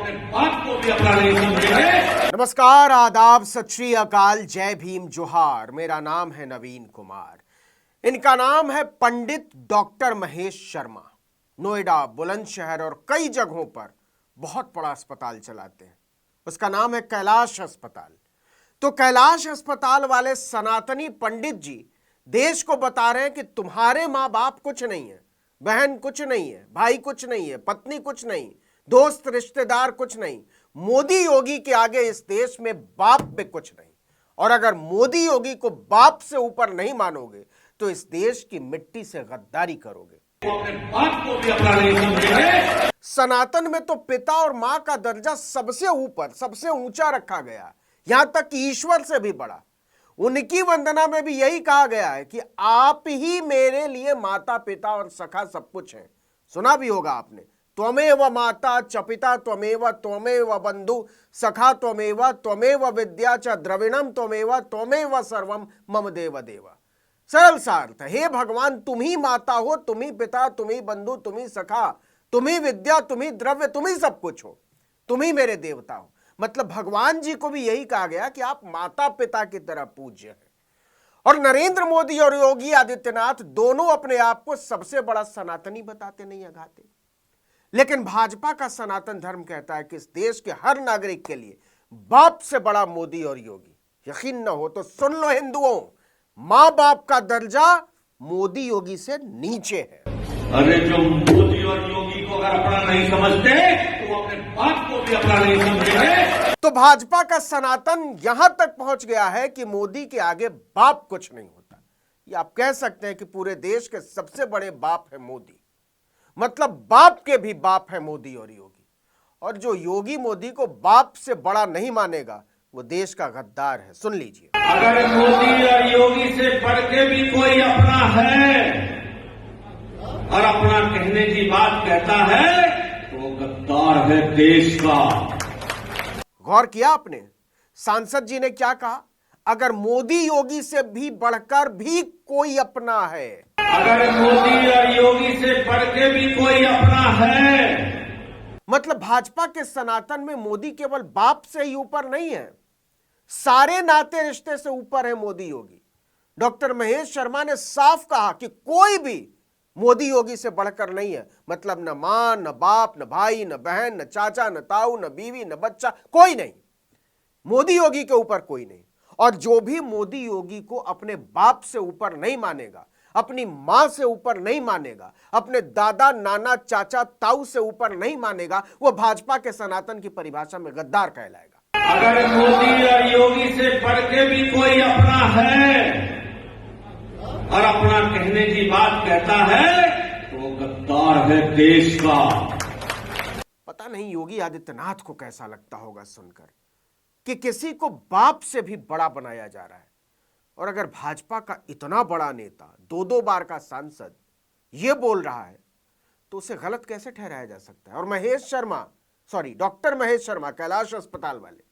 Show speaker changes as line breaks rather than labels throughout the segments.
अपने बाप को भी अपना नहीं समझे।
नमस्कार, आदाब, सत श्री अकाल, जय भीम, जोहार। मेरा नाम है नवीन कुमार। इनका नाम है पंडित डॉक्टर महेश शर्मा। नोएडा, बुलंदशहर और कई जगहों पर बहुत बड़ा अस्पताल चलाते हैं। उसका नाम है कैलाश अस्पताल। तो कैलाश अस्पताल वाले सनातनी पंडित जी देश को बता रहे हैं कि तुम्हारे माँ बाप कुछ नहीं है, बहन कुछ नहीं है, भाई कुछ नहीं है, पत्नी कुछ नहीं, दोस्त रिश्तेदार कुछ नहीं, मोदी योगी के आगे इस देश में बाप भी कुछ नहीं। और अगर मोदी योगी को बाप से ऊपर नहीं मानोगे तो इस देश की मिट्टी से गद्दारी करोगे।
वो अपने बाप को भी अपना नहीं समझे।
सनातन में तो पिता और मां का दर्जा सबसे ऊपर, सबसे ऊंचा रखा गया, यहां तक कि ईश्वर से भी बड़ा। उनकी वंदना में भी यही कहा गया है कि आप ही मेरे लिए माता, पिता और सखा सब कुछ हैं। सुना भी होगा आपने, त्वमेव माता च पिता त्वमेव बंधु सखा त्वमेव विद्या च द्रविणम त्वमेव सर्वम मम देव देव। सरल सा अर्थ है, हे भगवान, तुम ही माता हो, तुम ही पिता, तुम ही बंधु, तुम ही सखा, तुम ही विद्या, तुम ही द्रव्य, तुम ही सब कुछ हो, तुम ही मेरे देवता हो। मतलब भगवान जी को भी यही कहा गया कि आप माता पिता की तरह पूज्य हैं। और नरेंद्र मोदी और योगी आदित्यनाथ दोनों अपने आप को सबसे बड़ा सनातनी बताते नहीं अघाते, लेकिन भाजपा का सनातन धर्म कहता है कि इस देश के हर नागरिक के लिए बाप से बड़ा मोदी और योगी। यकीन न हो तो सुन लो हिंदुओं, मां बाप का दर्जा मोदी योगी से नीचे है।
अरे जो मोदी और योगी को अगर अपना नहीं समझते तो वो अपने बाप को भी अपना नहीं समझे।
तो भाजपा का सनातन यहां तक पहुंच गया है कि मोदी के आगे बाप कुछ नहीं होता। ये आप कह सकते हैं कि पूरे देश के सबसे बड़े बाप है मोदी, मतलब बाप के भी बाप है मोदी और योगी। और जो योगी मोदी को बाप से बड़ा नहीं मानेगा वो देश का गद्दार है। सुन लीजिए,
अगर मोदी और योगी से बढ़ के भी कोई अपना है और अपना कहने की बात कहता है तो वो गद्दार है देश का।
गौर किया आपने, सांसद जी ने क्या कहा? अगर मोदी योगी से भी बढ़कर भी कोई अपना है,
अगर मोदी और योगी से बढ़ के भी कोई अपना है,
मतलब भाजपा के सनातन में मोदी केवल बाप से ही ऊपर नहीं है, सारे नाते रिश्ते से ऊपर है मोदी योगी। डॉक्टर महेश शर्मा ने साफ कहा कि कोई भी मोदी योगी से बढ़कर नहीं है। मतलब न मां, न बाप, न भाई, न बहन, न चाचा, न ताऊ, न बीवी, न बच्चा, कोई नहीं। मोदी योगी के ऊपर कोई नहीं। और जो भी मोदी योगी को अपने बाप से ऊपर नहीं मानेगा, अपनी मां से ऊपर नहीं मानेगा, अपने दादा, नाना, चाचा, ताऊ से ऊपर नहीं मानेगा, वो भाजपा के सनातन की परिभाषा में गद्दार कहलाएगा।
अगर मोदी और योगी से बढ़ के भी कोई अपना है और अपना कहने की बात कहता है तो वो गद्दार है देश का।
पता नहीं योगी आदित्यनाथ को कैसा लगता होगा सुनकर कि किसी को बाप से भी बड़ा बनाया जा रहा है। और अगर भाजपा का इतना बड़ा नेता, दो बार का सांसद, यह बोल रहा है तो उसे गलत कैसे ठहराया जा सकता है? और महेश शर्मा, डॉक्टर महेश शर्मा, कैलाश अस्पताल वाले,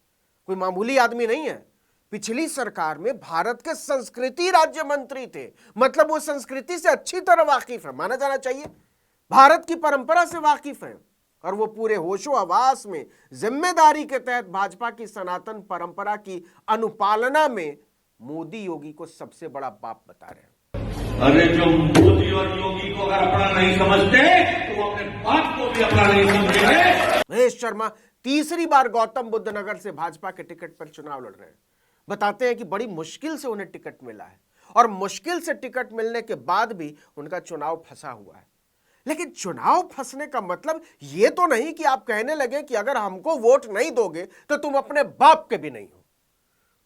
कोई मामूली आदमी नहीं है। पिछली सरकार में भारत के संस्कृति राज्य मंत्री थे, मतलब वो संस्कृति से अच्छी तरह वाकिफ है, माना जाना चाहिए, भारत की परंपरा से वाकिफ है। और वो पूरे होशो हवास में जिम्मेदारी के तहत भाजपा की सनातन परंपरा की अनुपालना में मोदी योगी को सबसे बड़ा बाप बता रहे हैं।
अरे जो मोदी और योगी को अगर अपना नहीं समझते तो वो अपने बाप को भी अपना नहीं समझे।
महेश शर्मा तीसरी बार गौतम बुद्ध नगर से भाजपा के टिकट पर चुनाव लड़ रहे हैं। बताते हैं कि बड़ी मुश्किल से उन्हें टिकट मिला है और मुश्किल से टिकट मिलने के बाद भी उनका चुनाव फंसा हुआ है। लेकिन चुनाव फंसने का मतलब यह तो नहीं कि आप कहने लगे कि अगर हमको वोट नहीं दोगे तो तुम अपने बाप के भी नहीं हो।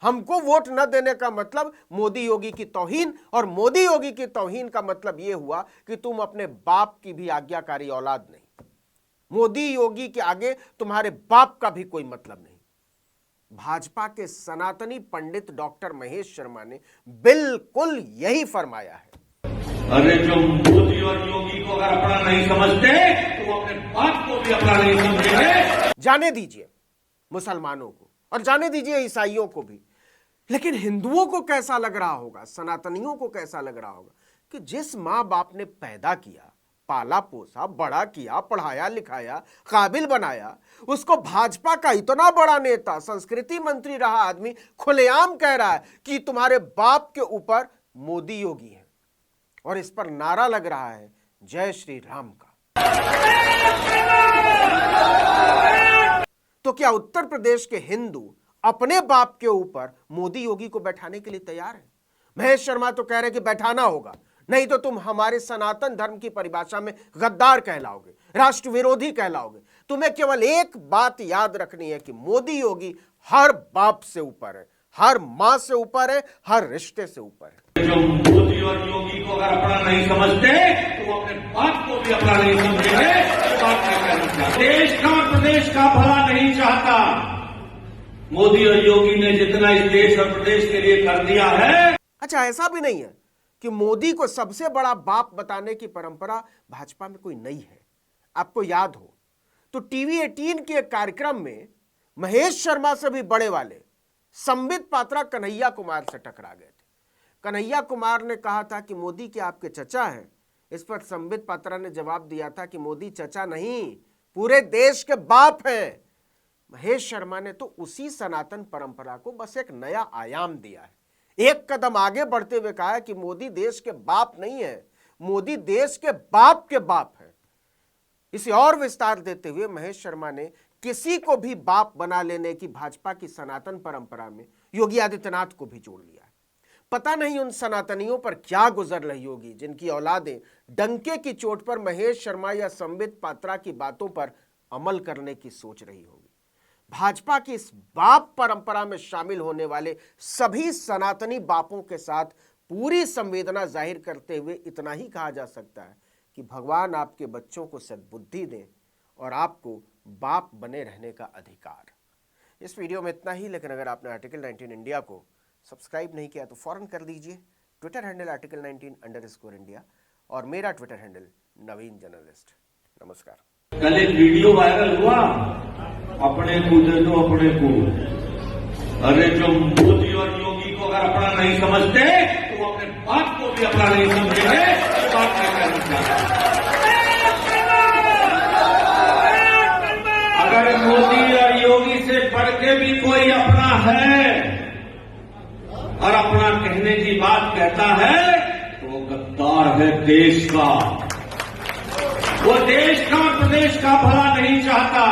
हमको वोट न देने का मतलब मोदी योगी की तौहीन, और मोदी योगी की तौहीन का मतलब यह हुआ कि तुम अपने बाप की भी आज्ञाकारी औलाद नहीं। मोदी योगी के आगे तुम्हारे बाप का भी कोई मतलब नहीं। भाजपा के सनातनी पंडित डॉक्टर महेश शर्मा ने बिल्कुल यही फरमाया है।
अरे जो मोदी और योगी को अगर अपना नहीं समझते तो वो अपने बाप को भी अपना नहीं समझे।
जाने दीजिए मुसलमानों को और जाने दीजिए ईसाइयों को भी, लेकिन हिंदुओं को कैसा लग रहा होगा, सनातनियों को कैसा लग रहा होगा कि जिस मां बाप ने पैदा किया पाला पोसा, बड़ा किया, पढ़ाया लिखाया, काबिल बनाया, उसको भाजपा का इतना बड़ा नेता, संस्कृति मंत्री रहा आदमी खुलेआम कह रहा है कि तुम्हारे बाप के ऊपर मोदी योगी है, और इस पर नारा लग रहा है जय श्री राम का। तो क्या उत्तर प्रदेश के हिंदू अपने बाप के ऊपर मोदी योगी को बैठाने के लिए तैयार है? महेश शर्मा तो कह रहे कि बैठाना होगा, नहीं तो तुम हमारे सनातन धर्म की परिभाषा में गद्दार कहलाओगे, राष्ट्र विरोधी कहलाओगे। तुम्हें केवल एक बात याद रखनी है कि मोदी योगी हर बाप से ऊपर है, हर मां से ऊपर है, हर रिश्ते से ऊपर है।
जो मोदी और योगी को अगर अपना नहीं समझते तो वो अपने बाप को भी अपना नहीं समझेंगे। ये बात मैं कहना चाहता हूं। देश का प्रदेश का भला नहीं चाहता। मोदी और योगी ने जितना इस देश और प्रदेश के लिए कर दिया है।
अच्छा, ऐसा भी नहीं है कि मोदी को सबसे बड़ा बाप बताने की परंपरा भाजपा में कोई नहीं है। आपको याद हो तो टीवी 18 के एक कार्यक्रम में महेश शर्मा से भी बड़े वाले संबित पात्रा कन्हैया कुमार से टकरा गए थे। कन्हैया कुमार ने कहा था कि मोदी के आपके चचा हैं। इस पर संबित पात्रा ने जवाब दिया था कि मोदी चचा नहीं, पूरे देश के बाप हैं। महेश शर्मा ने तो उसी सनातन परंपरा को बस एक नया आयाम दिया है, एक कदम आगे बढ़ते हुए कहा है कि मोदी देश के बाप नहीं है, मोदी देश के बाप है। इसे और विस्तार देते हुए महेश शर्मा ने किसी को भी बाप बना लेने की भाजपा की सनातन परंपरा में योगी आदित्यनाथ को भी जोड़ लिया है। पता नहीं उन सनातनियों पर क्या गुजर रही होगी जिनकी औलादें डंके की चोट पर महेश शर्मा या संबित पात्रा की बातों पर अमल करने की सोच रही होगी। भाजपा की इस बाप परंपरा में शामिल होने वाले सभी सनातनी बापों के साथ पूरी संवेदना जाहिर करते हुए इतना ही कहा जा सकता है कि भगवान आपके बच्चों को सद्बुद्धि दें और आपको बाप बने रहने का अधिकार। इस वीडियो में इतना ही, लेकिन अगर आपने आर्टिकल 19 इंडिया को सब्सक्राइब नहीं किया तो फौरन कर दीजिए। ट्विटर हैंडल आर्टिकल 19_इंडिया और मेरा ट्विटर हैंडल नवीन जर्नलिस्ट। नमस्कार।
कल एक वीडियो वायरल हुआ, अपने को दे दो अपने को। अरे जो मोदी और योगी को अगर अपना नहीं समझते तो वो अपने बाप को भी अपना नहीं समझेंगे। ये बात मैं कहना चाहता हूं। अगर मोदी और योगी से बढ़ के भी कोई अपना है और अपना कहने की बात कहता है तो वो गद्दार है देश का। वो देश का प्रदेश का भला नहीं चाहता।